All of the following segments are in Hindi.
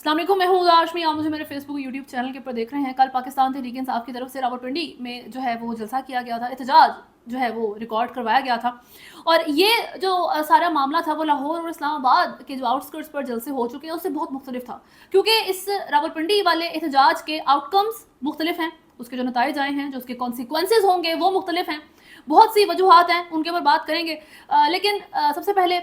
अस्सलाम वालेकुम, मैं हूँ आशमी। आप मुझे मेरे फेसबुक यूट्यूब चैनल के ऊपर देख रहे हैं। कल पाकिस्तान तहरीक इंसाफ की तरफ से रावलपिंडी में जो है वो जलसा किया गया था, एहतजाज जो है वो रिकॉर्ड करवाया गया था। और ये जो सारा मामला था वो लाहौर और इस्लामाबाद के जो आउटस्कर्ट्स पर जलसे हो चुके हैं उससे बहुत मुख्तलिफ था, क्योंकि इस रावलपिंडी वाले एहतजाज के आउटकम्स मुख्तलिफ हैं, उसके जो नताइज आए हैं, जो उसके कॉन्सिक्वेंसेज होंगे वो मुख्तलिफ हैं। बहुत सी वजूहत हैं, उनके ऊपर बात करेंगे। लेकिन सबसे पहले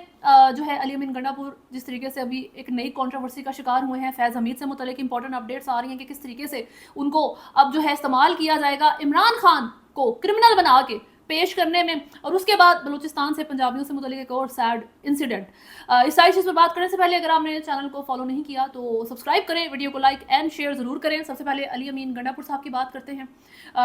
जो है अली अमीन गंडापुर जिस तरीके से अभी एक नई कंट्रोवर्सी का शिकार हुए हैं, फैज़ हमीद से मुतल्लिक इंपॉर्टेंट अपडेट्स आ रही हैं कि किस तरीके से उनको अब जो है इस्तेमाल किया जाएगा इमरान खान को क्रिमिनल बना के पेश करने में। और उसके बाद बलूचिस्तान से पंजाबियों से मुतल्लिक एक और सैड इंसिडेंट। इस सारी चीज़ पर बात करने से पहले अगर आपने चैनल को फॉलो नहीं किया तो सब्सक्राइब करें, वीडियो को लाइक एंड शेयर ज़रूर करें। सबसे पहले अली अमीन गंडापुर साहब की बात करते हैं,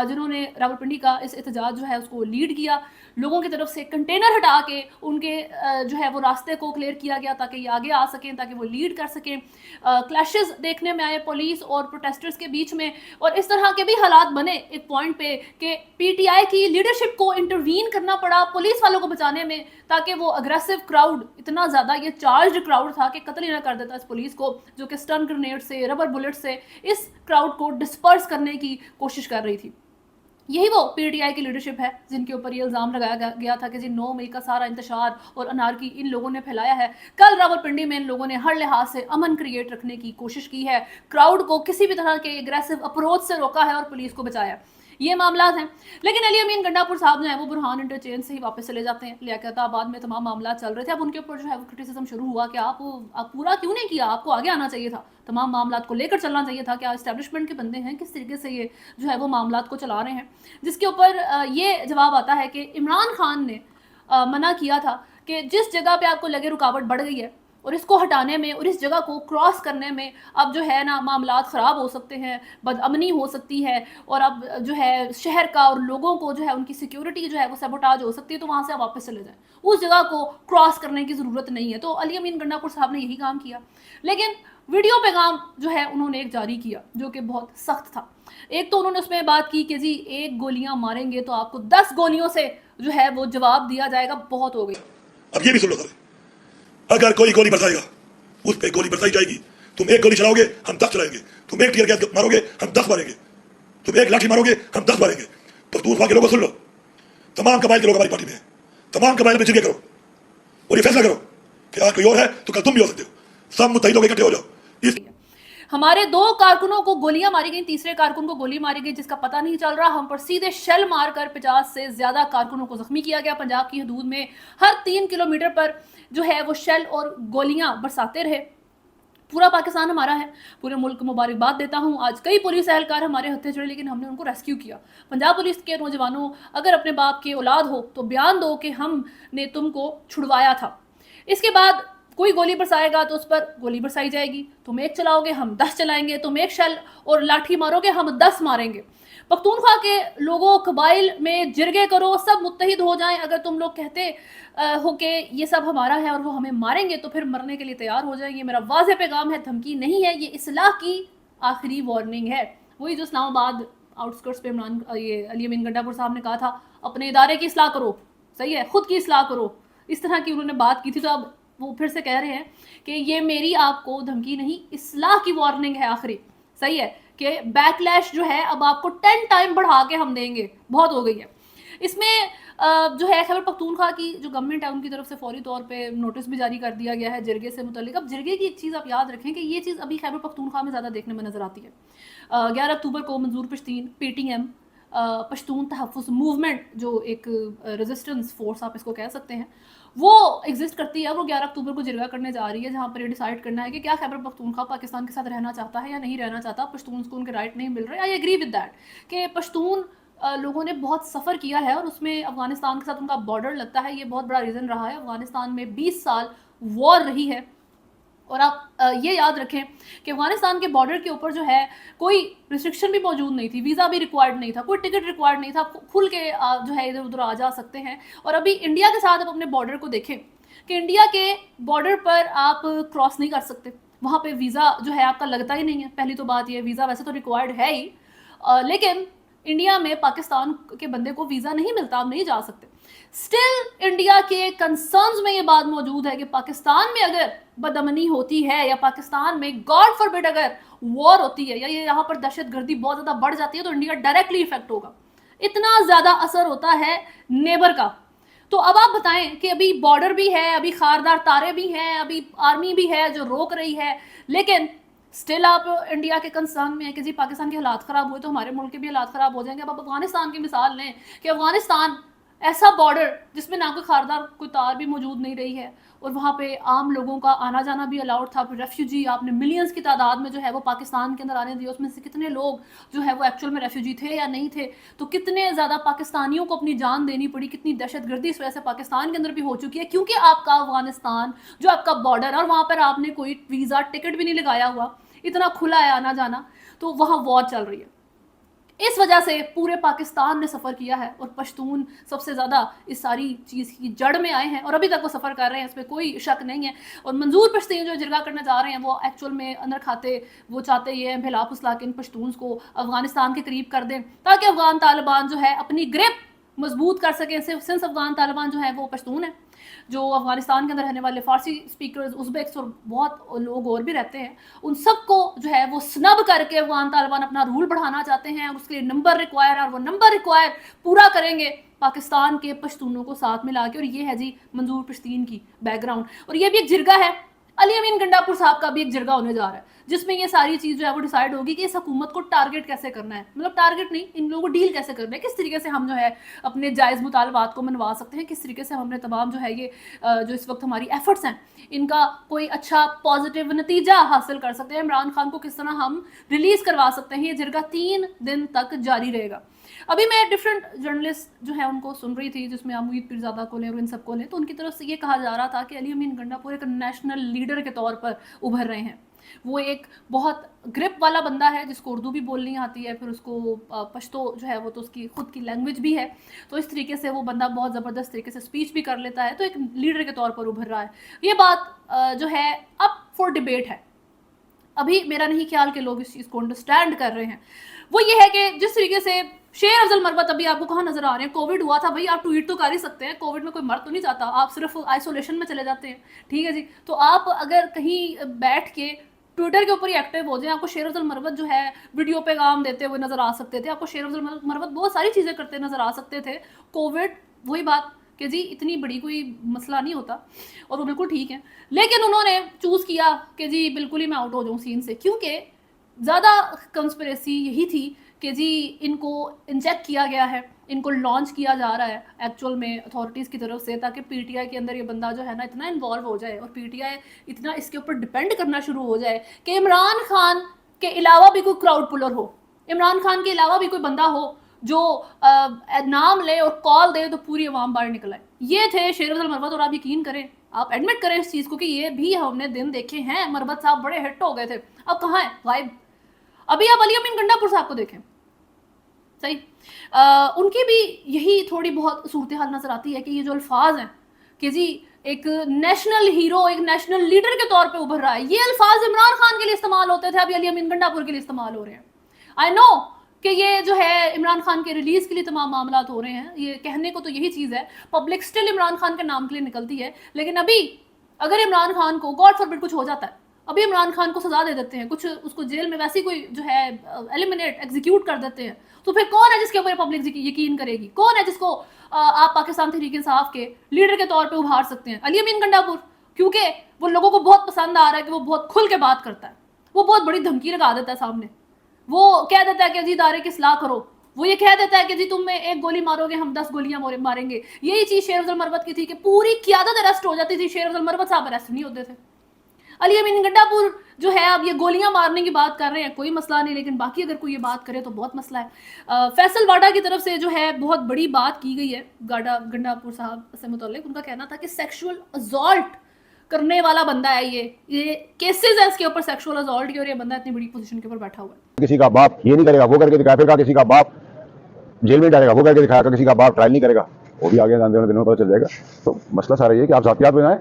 जिन्होंने रावलपिंडी का इस एहतजाज जो है उसको लीड किया। लोगों की तरफ से कंटेनर हटा के उनके जो है वो रास्ते को क्लियर किया गया ताकि ये आगे आ सकें, ताकि वो लीड कर सकें। क्लैशेस देखने में आए पुलिस और प्रोटेस्टर्स के बीच में, और इस तरह के भी हालात बने एक पॉइंट पे कि पीटीआई की लीडरशिप को इंटरवीन करना पड़ा पुलिस वालों को बचाने में, ताकि वो अग्रेसिव क्राउड, इतना ज़्यादा ये चार्ज क्राउड था कि कत्ल ही ना कर देता इस पुलिस को, जो कि स्टन ग्रेनेड से, रबर बुलेट से इस क्राउड को डिस्पर्स करने की कोशिश कर रही थी। यही वो पीटीआई की लीडरशिप है जिनके ऊपर ये इल्ज़ाम लगाया गया था कि जी 9 मई का सारा इंतशार और अनारकी इन लोगों ने फैलाया है। कल रावलपिंडी में इन लोगों ने हर लिहाज से अमन क्रिएट रखने की कोशिश की है, क्राउड को किसी भी तरह के एग्रेसिव अप्रोच से रोका है और पुलिस को बचाया। ये मामला हैं। लेकिन अली अमीन गंडापुर साहब जो है वो बुरहान इंटरचेंज से ही वापस चले जाते हैं। लियाकताबाद में तमाम मामला चल रहे थे, अब उनके ऊपर जो है वो क्रिटिसिज्म शुरू हुआ कि आप पूरा क्यों नहीं किया, आपको आगे आना चाहिए था, तमाम मामला को लेकर चलना चाहिए था। क्या इस्टेब्लिशमेंट के बंदे हैं, किस तरीके से ये जो है वो मामला को चला रहे हैं। जिसके ऊपर ये जवाब आता है कि इमरान खान ने मना किया था कि जिस जगह पे आपको लगे रुकावट बढ़ गई है और इसको हटाने में और इस जगह को क्रॉस करने में अब जो है ना मामलात ख़राब हो सकते हैं, बदअमनी हो सकती है, और अब जो है शहर का और लोगों को जो है उनकी सिक्योरिटी जो है वो सबोटाज हो सकती है, तो वहाँ से आप वापस चले जाएं, उस जगह को क्रॉस करने की ज़रूरत नहीं है। तो अली अमीन गंडापुर साहब ने यही काम किया, लेकिन वीडियो पैगाम जो है उन्होंने एक जारी किया जो कि बहुत सख्त था। एक तो उन्होंने उसमें बात की कि जी 1 गोलियां मारेंगे तो आपको 10 गोलियों से जो है वो जवाब दिया जाएगा, बहुत हो गई। अब ये भी सुन लो सर, अगर कोई गोली बरसाएगा उस पर गोली बरसाई जाएगी। तुम 1 गोली चलाओगे हम 10 चलाएंगे, तुम 1 टीयर गैस मारोगे हम 10 मारेंगे, तुम 1 लाठी मारोगे हम 10 मारेंगे। पख्तूनख्वा के लोगों सुन लो, तमाम कबाइल के लोग हमारी पार्टी में हैं, तमाम कबाइल में जिरगे करो और ये फैसला करो कि आज कोई और है तो कल तुम भी हो सकते हो। सब मुत्तहिद लोग इकट्ठे हो जाओ। हमारे 2 कारकुनों को गोलियां मारी गई, तीसरे कारकुन को गोली मारी गई जिसका पता नहीं चल रहा। हम पर सीधे शेल मारकर 50 से ज्यादा कारकुनों को जख्मी किया गया। पंजाब की हदूद में हर 3 किलोमीटर पर जो है वो शेल और गोलियां बरसाते रहे। पूरा पाकिस्तान हमारा है, पूरे मुल्क को मुबारकबाद देता हूँ। आज कई पुलिस एहलकार हमारे हत्थे चढ़े, लेकिन हमने उनको रेस्क्यू किया। पंजाब पुलिस के नौजवानों, अगर अपने बाप की औलाद हो तो बयान दो कि हमने तुमको छुड़वाया था। इसके बाद कोई गोली बरसाएगा तो उस पर गोली बरसाई जाएगी। तुम 1 चलाओगे हम 10 चलाएंगे, तुम 1 शेल और लाठी मारोगे हम 10 मारेंगे। पख्तूनख्वा के लोगों, कबाइल में जिरगे करो, सब मुत्तहिद हो जाएं। अगर तुम लोग कहते हो कि ये सब हमारा है और वो हमें मारेंगे तो फिर मरने के लिए तैयार हो जाएंगे। मेरा वाज़ेह पैगाम है, धमकी नहीं है, ये इस्लाह की आखिरी वार्निंग है। वही जो इस्लामाबाद आउटस्कर्ट्स पे इमरान ये अली अमीन गंडापुर साहब ने कहा था, अपने इदारे की इस्लाह करो, सही है, खुद की इस्लाह करो, इस तरह की उन्होंने बात की थी। तो अब वो फिर से कह रहे हैं कि ये मेरी आपको धमकी नहीं, इस्लाह की वार्निंग है आखिरी, सही है, कि बैकलैश जो है अब आपको 10 टाइम बढ़ा के हम देंगे, बहुत हो गई है। इसमें जो है खैबर पख्तूनख्वा की जो गवर्नमेंट है उनकी तरफ से फौरी तौर पे नोटिस भी जारी कर दिया गया है जिरगे से मुतल्लिक। अब जिरगे की एक चीज़ आप याद रखें कि ये चीज़ अभी खैबर पख्तूनख्वा में ज़्यादा देखने में नज़र आती है। 11 अक्टूबर को मंजूर पश्तीन PTM पश्तून तहफ़्फ़ुज़ मूवमेंट, जो एक रेजिस्टेंस फोर्स आप इसको कह सकते हैं, वो एग्जिस्ट करती है। वो 11 अक्टूबर को जिरगा करने जा रही है, जहाँ पर ये डिसाइड करना है कि क्या खैबर पख्तूनख्वा पाकिस्तान के साथ रहना चाहता है या नहीं रहना चाहता। पश्तून को उनके राइट नहीं मिल रहे। आई एग्री विद दैट कि पश्तून लोगों ने बहुत सफ़र किया है और उसमें अफ़गानिस्तान के साथ उनका बॉर्डर लगता है, ये बहुत बड़ा रीज़न रहा है। अफ़गानिस्तान में 20 साल वॉर रही है, और आप ये याद रखें कि अफगानिस्तान के बॉर्डर के ऊपर जो है कोई रिस्ट्रिक्शन भी मौजूद नहीं थी, वीज़ा भी रिक्वायर्ड नहीं था, कोई टिकट रिक्वायर्ड नहीं था, आप खुल के जो है इधर उधर आ जा सकते हैं। और अभी इंडिया के साथ आप अपने बॉर्डर को देखें कि इंडिया के बॉर्डर पर आप क्रॉस नहीं कर सकते, वहाँ पे वीज़ा जो है आपका लगता ही नहीं है। पहली तो बात ये, वीज़ा वैसे तो रिक्वायर्ड है ही, लेकिन इंडिया में पाकिस्तान के बंदे को वीजा नहीं मिलता, आप नहीं जा सकते। स्टिल इंडिया के कंसर्न्स में ये बात मौजूद है कि पाकिस्तान में अगर बदअमनी होती है या पाकिस्तान में गॉड फॉरबिड अगर वॉर होती है या ये यहाँ पर दहशतगर्दी बहुत ज्यादा बढ़ जाती है तो इंडिया डायरेक्टली इफेक्ट होगा। इतना ज्यादा असर होता है नेबर का। तो अब आप बताएं कि अभी बॉर्डर भी है, अभी खारदार तारे भी हैं, अभी आर्मी भी है जो रोक रही है, लेकिन स्टिल आप इंडिया के कंसर्न में है कि जी पाकिस्तान के हालात खराब हुए तो हमारे मुल्क के भी हालात खराब हो जाएंगे। अब आप अफगानिस्तान की मिसाल लें कि अफगानिस्तान ऐसा बॉर्डर जिसमें ना कोई खारदार कोई तार भी मौजूद नहीं रही है और वहाँ पे आम लोगों का आना जाना भी अलाउड था। रेफ्यूजी आपने मिलियंस की तादाद में जो है वो पाकिस्तान के अंदर आने दिए, उसमें से कितने लोग जो है वो एक्चुअल में रेफ्यूजी थे या नहीं थे, तो कितने ज़्यादा पाकिस्तानियों को अपनी जान देनी पड़ी, कितनी दहशतगर्दी इस वजह से पाकिस्तान के अंदर भी हो चुकी है क्योंकि आपका अफगानिस्तान जो आपका बॉर्डर और वहाँ पर आपने कोई वीज़ा टिकट भी नहीं लगाया हुआ, इतना खुला है आना जाना, तो वहाँ वॉर चल रही है। इस वजह से पूरे पाकिस्तान ने सफ़र किया है और पश्तून सबसे ज़्यादा इस सारी चीज़ की जड़ में आए हैं और अभी तक वो सफ़र कर रहे हैं, इसमें कोई शक नहीं है। और मंजूर पश्तून जो जिरगा करने जा रहे हैं वो एक्चुअल में अंदर खाते वो चाहते ये हैं भिला फुसला के इन पश्तून को अफगानिस्तान के करीब कर दें ताकि अफगान तालिबान जो है अपनी ग्रिप मजबूत कर सकें। सिंस अफगान तालिबान जो है वो पश्तून है, जो अफगानिस्तान के अंदर रहने वाले फारसी स्पीकर्स, उज़्बेक्स और बहुत लोग और भी रहते हैं, उन सबको जो है वो स्नब करके अफगान तालिबान अपना रूल बढ़ाना चाहते हैं। उसके लिए नंबर रिक्वायर और वो नंबर रिक्वायर पूरा करेंगे पाकिस्तान के पश्तूनों को साथ मिला के। और ये है जी मंजूर पश्तीन की बैकग्राउंड। और ये भी एक जिरगा है, अली अमीन गंडापुर साहब का भी एक जिरगा होने जा रहा है जिसमें ये सारी चीज़ जो है वो डिसाइड होगी कि इस हुकूमत को टारगेट कैसे करना है, मतलब टारगेट नहीं, इन लोगों को डील कैसे करना है, किस तरीके से हम जो है अपने जायज़ मुतालबात को मनवा सकते हैं, किस तरीके से हम अपने तमाम जो है ये जो इस वक्त हमारी एफर्ट्स हैं इनका कोई अच्छा पॉजिटिव नतीजा हासिल कर सकते हैं, इमरान खान को किस तरह हम रिलीज़ करवा सकते हैं। ये जिरगा 3 दिन तक जारी रहेगा। अभी मैं डिफरेंट जर्नलिस्ट जो है उनको सुन रही थी जिसमें अमीद पीरजादा को लें और इन सबको लें, तो उनकी तरफ से ये कहा जा रहा था कि अली अमीन गंडापुर एक नेशनल लीडर के तौर पर उभर रहे हैं। वो एक बहुत ग्रिप वाला बंदा है जिसको उर्दू भी बोलनी आती है, फिर उसको पश्तो जो है वो तो उसकी खुद की लैंग्वेज भी है, तो इस तरीके से वो बंदा बहुत ज़बरदस्त तरीके से स्पीच भी कर लेता है, तो एक लीडर के तौर पर उभर रहा है। ये बात जो है अप फॉर डिबेट है। अभी मेरा नहीं ख्याल कि लोग इस चीज़ को अंडरस्टैंड कर रहे हैं। वो ये है कि जिस तरीके से शेर अफजल मरवत अभी आपको कहाँ नजर आ रहे हैं, कोविड हुआ था भाई, आप ट्वीट तो कर ही सकते हैं, कोविड में कोई मर तो नहीं जाता, आप सिर्फ आइसोलेशन में चले जाते हैं, ठीक है जी। तो आप अगर कहीं बैठ के ट्विटर के ऊपर ही एक्टिव हो जाए, आपको शेर अफजल मरवत जो है वीडियो पे काम देते हुए नजर आ सकते थे, आपको शेर अफजल मरवत बहुत सारी चीज़ें करते नजर आ सकते थे। कोविड वही बात कि जी इतनी बड़ी कोई मसला नहीं होता और वो बिल्कुल ठीक है, लेकिन उन्होंने चूज़ किया कि जी बिल्कुल ही मैं आउट हो जाऊँ सीन से, क्योंकि ज़्यादा कंस्पिरेसी यही थी कि जी इनको इंजेक्ट किया गया है, इनको लॉन्च किया जा रहा है एक्चुअल में अथॉरिटीज़ की तरफ से, ताकि पीटीआई के अंदर ये बंदा जो है ना इतना इन्वॉल्व हो जाए और पीटीआई इतना इसके ऊपर डिपेंड करना शुरू हो जाए कि इमरान खान के अलावा भी कोई क्राउड पुलर हो, इमरान खान के अलावा भी कोई बंदा हो जो नाम ले और कॉल दे तो पूरी अवाम बाहर निकल आए। ये थे शेर अफजल मरवत। और आप यकीन करें, आप एडमिट करें इस चीज़ को कि ये भी हमने दिन देखे हैं, मरवत साहब बड़े हिट हो गए थे, अब कहाँ हैं, गायब। अभी आप अली अमीन गंडापुर साहब को देखें, सही उनकी भी यही थोड़ी बहुत सूरत हाल नजर आती है कि ये जो अल्फाज हैं कि जी एक नेशनल हीरो, एक नेशनल लीडर के तौर पे उभर रहा है, ये अल्फाज इमरान खान के लिए इस्तेमाल होते थे, अभी अली अमीन गंडापुर के लिए इस्तेमाल हो रहे हैं। आई नो कि ये जो है इमरान खान के रिलीज के लिए तमाम मामला हो रहे हैं, ये कहने को तो यही चीज़ है, पब्लिक स्टिल इमरान खान के नाम के लिए निकलती है, लेकिन अभी अगर इमरान खान को गॉड फॉरबिड कुछ हो जाता है, अभी इमरान खान को सजा दे देते हैं, कुछ उसको जेल में वैसी कोई जो है एलिमिनेट एग्जीक्यूट कर देते हैं, तो फिर कौन है जिसके ऊपर पब्लिक यकीन करेगी? कौन है जिसको आप पाकिस्तान तहरीक इंसाफ के लीडर के तौर पे उभार सकते हैं? अली अमीन गंडापुर, क्योंकि वो लोगों को बहुत पसंद आ रहा है कि वो बहुत खुल के बात करता है, वो बहुत बड़ी धमकी लगा देता है सामने, वो कह देता है कि जी इदारे की इस्लाह करो, वो ये कह देता है कि जी तुम में एक गोली मारोगे हम 10 गोलियां मारेंगे। यही चीज़ शेर अफजल मरवत की थी कि पूरी क़यादत अरेस्ट हो जाती थी, शेर अफजल मरवत साहब अरेस्ट नहीं होते थे। अली अमीन गंडापुर जो है अब ये गोलियां मारने की बात कर रहे हैं, कोई मसला नहीं, लेकिन बाकी अगर कोई ये बात करे तो बहुत मसला है। फैसल वाडा की तरफ से जो है बहुत बड़ी बात की गई है गंडापुर साहब से मुताल्लिक। उनका कहना था कि सेक्सुअल असॉल्ट करने वाला बंदा है, ये केसेस है इसके ऊपर सेक्सुअल असॉल्ट की, और ये बंदा इतनी बड़ी पोजीशन के ऊपर बैठा हुआ है। किसी का बाप ये नहीं करेगा, वो करके दिखाया, फिर कहा किसी का बाप जेल में डालेगा, वो करके दिखाया, किसी का बाप ट्रायल नहीं करेगा, वो भी आगे आने वाले दिनों में पता चल जाएगा। तो मसला सारा ये है कि आप ज़ातियात बनाएं,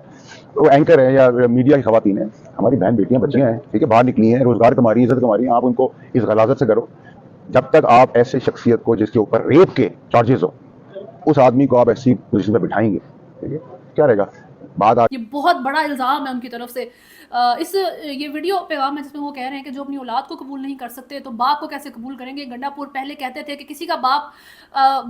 वो एंकर है या मीडिया की खवातीन है, हमारी बहन बेटियां बच्चियां हैं, ठीक है, बाहर निकली हैं, रोजगार कमा रही हैं, इज्जत कमा रही हैं, आप उनको इस गलाजत से करो जब तक आप ऐसे शख्सियत को जिसके ऊपर रेप के चार्जेस हो, उस आदमी को आप ऐसी पोजीशन पर बिठाएंगे, ठीक है, क्या रहेगा बात। ये बहुत बड़ा इल्ज़ाम है उनकी तरफ से। ये वीडियो पैगाम है जिसमें वो कह रहे हैं कि जो अपनी औलाद को कबूल नहीं कर सकते तो बाप को कैसे कबूल करेंगे। गंडापुर पहले कहते थे कि किसी का बाप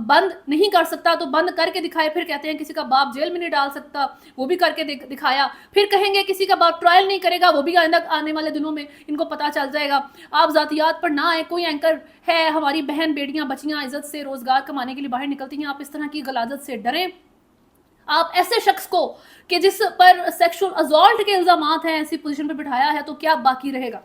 बंद नहीं कर सकता तो बंद करके दिखाए, फिर कहते हैं किसी का बाप जेल में नहीं डाल सकता, वो भी करके दिखाया, फिर कहेंगे किसी का बाप ट्रायल नहीं करेगा, वो भी आने वाले दिनों में इनको पता चल जाएगा। आप जातियात पर ना आए, कोई एंकर है, हमारी बहन बेटियां बच्चियां इज्जत से रोजगार कमाने के लिए बाहर निकलती हैं, आप इस तरह की गलाजत से डरें। आप ऐसे शख्स को कि जिस पर सेक्सुअल असॉल्ट के इल्जामात हैं ऐसी पोजीशन पर बिठाया है तो क्या बाकी रहेगा।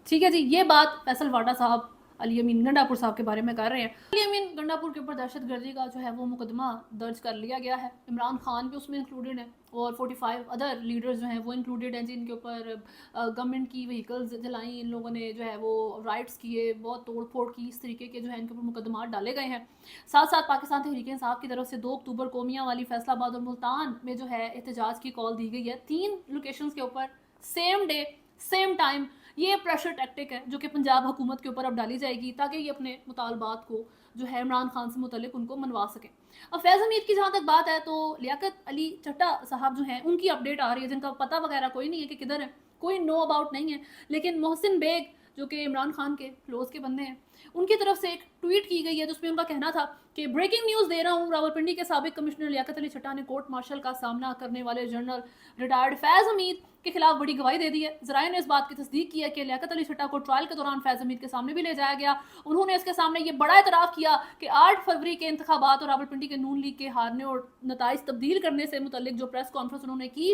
ठीक है जी, ये बात फैसल वाडा साहब अली अमीन गंडापुर साहब के बारे में कर रहे हैं। अली अमीन गंडापुर के ऊपर दहशतगर्दी का जो है वो मुकदमा दर्ज कर लिया गया है। इमरान खान भी उसमें इंक्लूडेड है और 45 अदर लीडर्स जो हैं वो इंक्लूडेड हैं जिनके ऊपर गवर्नमेंट की व्हीकल्स जलाई, इन लोगों ने जो है वो राइट्स किए, बहुत तोड़ फोड़ की, इस तरीके के जो है इनके ऊपर मुकदमा डाले गए हैं। साथ साथ पाकिस्तान तहरीक इंसाफ की तरफ से 2 अक्टूबर को मियां वाली, फैसलाबाद और मुल्तान में जो है एहतजाज की कॉल दी गई है। 3 लोकेशंस के ऊपर सेम डे सेम टाइम। ये प्रेशर टैक्टिक है जो कि पंजाब हुकूमत के ऊपर अब डाली जाएगी ताकि ये अपने मुतालबात को जो है इमरान खान से मुतल्लिक उनको मनवा सकें। अब फैज़ हमीद की जहाँ तक बात है तो लियाकत अली चट्टा साहब जो हैं उनकी अपडेट आ रही है, जिनका पता वगैरह कोई नहीं है कि किधर है, कोई नो अबाउट नहीं है। लेकिन मोहसिन बेग जो कि इमरान खान के क्लोज के बंदे हैं, उनकी तरफ से एक ट्वीट की गई है जिसमें उनका कहना था कि ब्रेकिंग न्यूज़ दे रहा हूँ, रावलपिंडी के साबिक कमिश्नर लियाकत अली चट्टा ने कोर्ट मार्शल का सामना करने वाले जनरल रिटायर्ड फैज़ हमीद के खिलाफ बड़ी गवाही दे दी है। ज़राए ने इस बात की तस्दीक की है कि लियाकत अली चट्टा को ट्रायल के दौरान फैज़ हमीद के सामने भी ले जाया गया। उन्होंने इसके सामने ये बड़ा एतराफ़ किया कि 8 फरवरी के इंतखाबात और रावलपिंडी के नून लीग के हारने और नताइज तब्दील करने से मुतल्लिक जो प्रेस कॉन्फ्रेंस उन्होंने की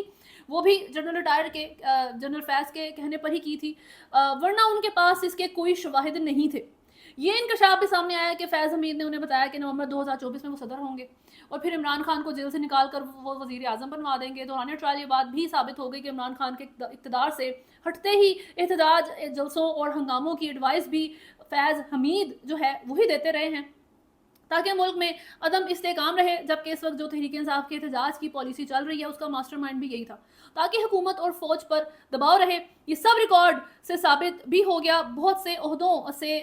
वो भी जनरल रिटायर्ड के जनरल फैज़ के कहने पर ही की थी, वरना उनके पास इसके कोई शवाहिद नहीं थे। ये इंकशाफ भी सामने आया कि फैज़ हमीद ने उन्हें बताया कि नवंबर 2024 में वो सदर होंगे और फिर इमरान खान को जेल से निकाल कर वो वज़ीर आज़म बनवा देंगे। दौरान ट्रायल ये बात भी साबित हो गई कि इमरान खान के इक़्तिदार से हटते ही एहतजाज, जलसों और हंगामों की एडवाइस भी फैज़ हमीद जो है वही देते रहे हैं ताकि मुल्क में अदम इस्तेकाम रहे। जबकि इस वक्त जो तहरीक इंसाफ के एहतजाज की पॉलिसी चल रही है उसका मास्टरमाइंड भी यही था ताकि हुकूमत और फौज पर दबाव रहे। ये सब रिकॉर्ड से साबित भी हो गया। बहुत से ओहदों से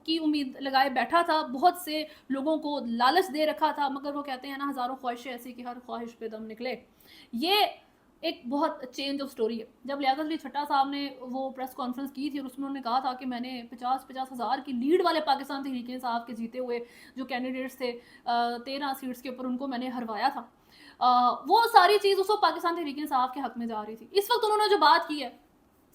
की उम्मीद लगाए बैठा था, बहुत से लोगों को लालच दे रखा था, मगर वो कहते हैं ना, हज़ारों ख्वाहिशें ऐसी कि हर ख्वाहिश पे दम निकले। ये एक बहुत चेंज ऑफ स्टोरी है। जब लियाकत अली चट्टा साहब ने वो प्रेस कॉन्फ्रेंस की थी और उसमें उन्होंने कहा था कि मैंने 50-50 हज़ार की लीड वाले पाकिस्तान तहरीक इंसाफ के जीते हुए जो कैंडिडेट्स थे 13 सीट्स के ऊपर उनको मैंने हरवाया था, वो सारी चीज़ उस वक्त पाकिस्तान तहरीक इंसाफ के हक में जा रही थी। इस वक्त उन्होंने जो बात की है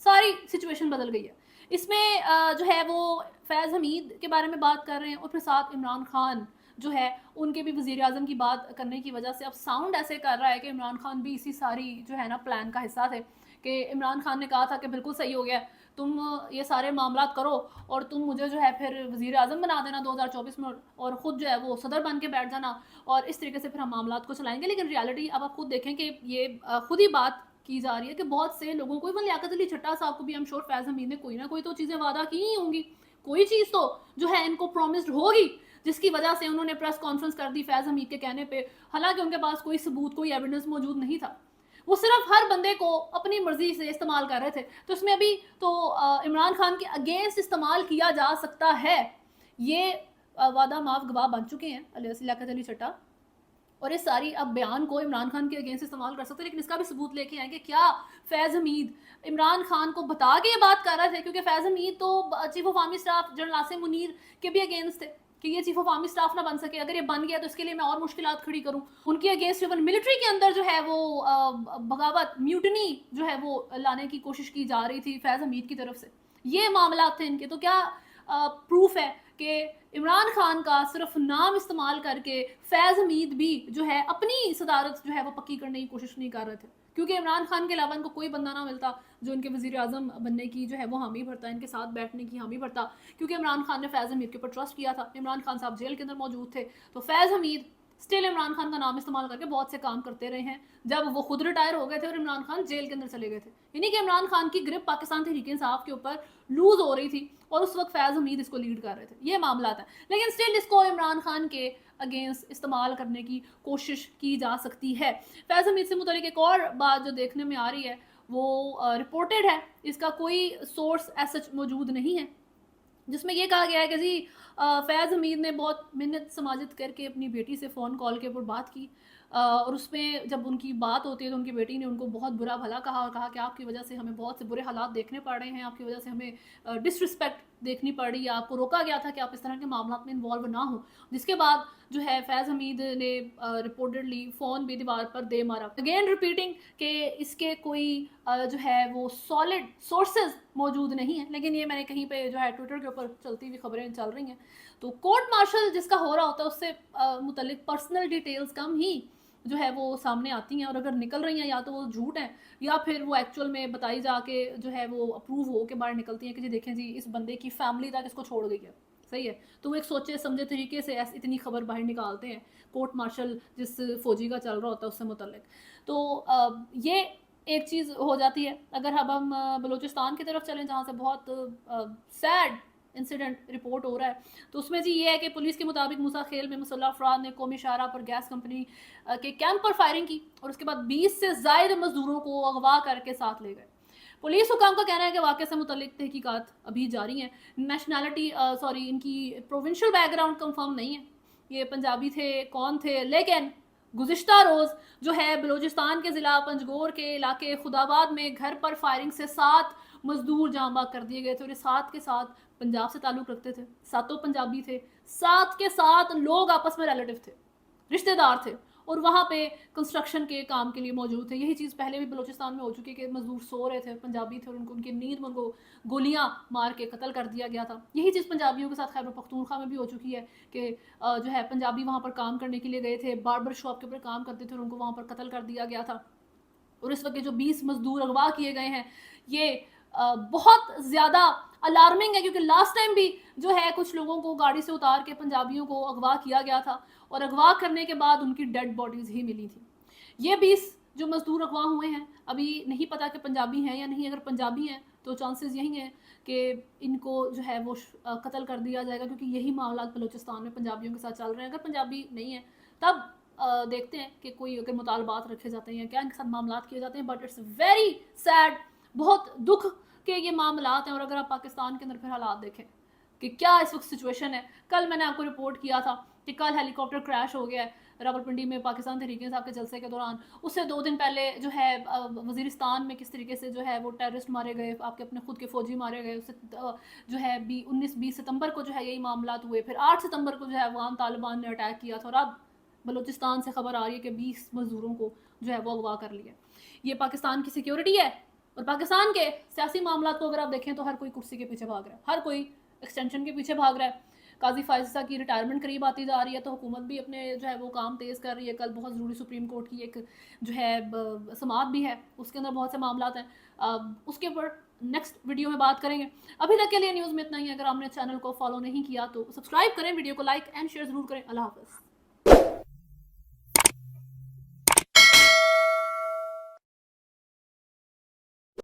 सारी सिचुएशन बदल गई है। इसमें जो है वो फैज़ हमीद के बारे में बात कर रहे हैं और फिर साथ इमरान खान जो है उनके भी वज़ीर आज़म की बात करने की वजह से अब साउंड ऐसे कर रहा है कि इमरान खान भी इसी सारी जो है ना प्लान का हिस्सा थे कि इमरान खान ने कहा था कि बिल्कुल सही हो गया, तुम ये सारे मामला करो और तुम मुझे जो है फिर वज़ीर आज़म बना देना 2024 में और ख़ुद जो है वो सदर बन के बैठ जाना और इस तरीके से फिर हम मामला को चलाएंगे। लेकिन रियलिटी अब आप खुद देखें कि ये खुद ही बात की जा रही है कि बहुत से लोगों को, इवन लियाकत अली चट्टा साहब को भी, आई एम श्योर फैज़ हमीद ने कोई ना कोई तो चीज़ें वादा की ही होंगी, कोई चीज़ तो जो है इनको प्रॉमिस्ड होगी जिसकी वजह से उन्होंने प्रेस कॉन्फ्रेंस कर दी फैज़ हमीद के कहने पे। हालांकि उनके पास कोई सबूत, कोई एविडेंस मौजूद नहीं था, वो सिर्फ हर बंदे को अपनी मर्जी से इस्तेमाल कर रहे थे। तो इसमें अभी तो इमरान खान के अगेंस्ट इस्तेमाल किया जा सकता है। ये वादा माफ गवाह बन चुके हैं लियाकत अली चट्टा और इस सारी अब बयान को इमरान खान के अगेंस्ट इस्तेमाल कर सकते हैं। लेकिन इसका भी सबूत लेके आएंगे क्या फैज़ हमीद इमरान खान को बता के ये बात कर रहे थे, क्योंकि फैज़ हमीद तो chief of army staff general Asim Munir के भी अगेंस्ट थे कि ये चीफ ऑफ आर्मी स्टाफ ना बन सके, अगर ये बन गया तो इसके लिए मैं और मुश्किलात खड़ी करूं। उनके अगेंस्ट इवन मिलिट्री के अंदर जो है वो बगावत, म्यूटनी जो है वो लाने की कोशिश की जा रही थी फैज़ हमीद की तरफ से। ये मामला थे इनके। तो क्या प्रूफ है कि इमरान खान का सिर्फ नाम इस्तेमाल करके फैज़ हमीद भी जो है अपनी सदारत जो है वो पक्की करने की कोशिश नहीं कर रहे थे, क्योंकि इमरान खान के अलावा इनको कोई बंदा ना मिलता जो इनके वज़ीर आज़म बनने की जो है वो हामी भरता, इनके साथ बैठने की हामी भरता, क्योंकि इमरान खान ने फैज़ हमीद के ऊपर ट्रस्ट किया था। इमरान खान साहब जेल के अंदर मौजूद थे तो फैज़ हमीद स्टिल इमरान खान का नाम इस्तेमाल करके बहुत से काम करते रहे हैं जब वो खुद रिटायर हो गए थे और इमरान खान जेल के अंदर चले गए थे। यानी कि इमरान खान की ग्रिप पाकिस्तान तहरीक इंसाफ के ऊपर लूज हो रही थी और उस वक्त फैज़ हमीद इसको लीड कर रहे थे। ये मामला था, लेकिन स्टिल इसको इमरान खान के अगेंस्ट इस्तेमाल करने की कोशिश की जा सकती है। फैज़ हमीद से मुतालिक एक और बात जो देखने में आ रही है वो रिपोर्टेड है, इसका कोई सोर्स एज सच मौजूद नहीं है, जिसमें ये कहा गया है कि जी फैज़ हमीद ने बहुत मिन्नत समाजत करके अपनी बेटी से फ़ोन कॉल के ऊपर बात की, और उसमें जब उनकी बात होती है तो उनकी बेटी ने उनको बहुत बुरा भला कहा और कहा कि आपकी वजह से हमें बहुत से बुरे हालात देखने पड़ रहे हैं, आपकी वजह से हमें डिसरिस्पेक्ट देखनी पड़ी, या आपको रोका गया था कि आप इस तरह के मामला में इन्वॉल्व ना हो। जिसके बाद जो है फैज़ हमीद ने रिपोर्टेडली फ़ोन भी दीवार पर दे मारा। अगेन रिपीटिंग कि इसके कोई जो है वो सॉलिड सोर्सेज मौजूद नहीं है, लेकिन ये मैंने कहीं पे जो है ट्विटर के ऊपर चलती हुई खबरें चल रही हैं। तो कोर्ट मार्शल जिसका हो रहा होता है उससे मुतल्लिक पर्सनल डिटेल्स कम ही जो है वो सामने आती हैं, और अगर निकल रही हैं या तो वो झूठ हैं या फिर वो एक्चुअल में बताई जाके जो है वो अप्रूव हो के बाहर निकलती हैं कि जी देखें जी इस बंदे की फैमिली तक इसको छोड़ गई है। सही है, तो वो एक सोचे समझे तरीके से ऐसी इतनी खबर बाहर निकालते हैं कोर्ट मार्शल जिस फौजी का चल रहा होता है उससे मुतल्लिक। तो ये एक चीज़ हो जाती है। अगर अब हम बलूचिस्तान की तरफ चलें जहाँ से बहुत सैड इंसिडेंट रिपोर्ट हो रहा है, तो उसमें जी ये है कि पुलिस के मुताबिक मूसा खेल में मुसल्लह अफराद ने कौमी शाहरा पर गैस कंपनी के कैंप पर फायरिंग की और उसके बाद 20 से ज़ायद मजदूरों को अगवा करके साथ ले गए। पुलिस हुकाम का कहना है कि वाक़े से मुतल्लिक तहकीकात अभी जारी हैं। नेशनैलिटी सॉरी इनकी प्रोविंशियल बैकग्राउंड कंफर्म नहीं है, ये पंजाबी थे कौन थे, लेकिन गुज़िश्ता रोज़ जो है बलूचिस्तान के ज़िला पंजगोर के इलाके खुदाबाद में घर पर फायरिंग से 7 मजदूर जाँ बाग कर दिए गए थे, और ये 7 के 7 पंजाब से ताल्लुक़ रखते थे, सातों पंजाबी थे, 7 के 7 लोग आपस में रिलेटिव थे, रिश्तेदार थे, और वहाँ पे कंस्ट्रक्शन के काम के लिए मौजूद थे। यही चीज़ पहले भी बलूचिस्तान में हो चुकी है कि मजदूर सो रहे थे, पंजाबी थे, और उनको उनकी नींद में उनको गोलियां मार के कत्ल कर दिया गया था। यही चीज़ पंजाबियों के साथ खैबर पख्तूनख्वा में भी हो चुकी है कि जो है पंजाबी वहाँ पर काम करने के लिए गए थे, बार्बर शॉप के ऊपर काम करते थे और उनको वहाँ पर कत्ल कर दिया गया था। और इस वक्त जो 20 मजदूर अगवा किए गए हैं ये बहुत ज़्यादा अलार्मिंग है, क्योंकि लास्ट टाइम भी जो है कुछ लोगों को गाड़ी से उतार के पंजाबियों को अगवा किया गया था और अगवा करने के बाद उनकी डेड बॉडीज़ ही मिली थी। ये 20 जो मजदूर अगवा हुए हैं अभी नहीं पता कि पंजाबी हैं या नहीं। अगर पंजाबी हैं तो चांसेस यही हैं कि इनको जो है वो कत्ल कर दिया जाएगा, क्योंकि यही मामला बलूचिस्तान में पंजाबियों के साथ चल रहे हैं। अगर पंजाबी नहीं है तब देखते हैं कि कोई अगर मुतालबात रखे जाते हैं या क्या इनके साथ मामलात किए जाते हैं। बट इट्स वेरी सैड, बहुत दुख के ये मामलात हैं। और अगर आप पाकिस्तान के अंदर फिर हालात देखें कि क्या इस वक्त सिचुएशन है, कल मैंने आपको रिपोर्ट किया था कि कल हेलीकॉप्टर क्रैश हो गया है रावलपिंडी में पाकिस्तान तहरीक इंसाफ के जलसे के दौरान। उससे 2 दिन पहले जो है वज़ीरिस्तान में किस तरीके से जो है वो टेररिस्ट मारे गए, आपके अपने खुद के फ़ौजी मारे गए। उससे जो है 19-20 सितंबर को जो है यही मामला हुए। फिर 8 सितंबर को जो है अफ़गान तालिबान ने अटैक किया था, और अब बलूचिस्तान से खबर आ रही है कि 20 मजदूरों को जो है वो अगवा कर लिया। ये पाकिस्तान की सिक्योरिटी है। और पाकिस्तान के सियासी मामला को अगर आप देखें तो हर कोई कुर्सी के पीछे भाग रहा है, हर कोई एक्सटेंशन के पीछे भाग रहा है। काजी फायजा की रिटायरमेंट करीब आती जा रही है, तो हुकूमत भी अपने जो है वो काम तेज़ कर रही है। कल बहुत ज़रूरी सुप्रीम कोर्ट की एक जो है समाअत भी है, उसके अंदर बहुत से मामला हैं, उसके ऊपर नेक्स्ट वीडियो में बात करेंगे। अभी तक के लिए न्यूज़ में इतना ही। अगर आपने चैनल को फॉलो नहीं किया तो सब्सक्राइब करें, वीडियो को लाइक एंड शेयर ज़रूर करें। अल्लाह हाफ़िज़।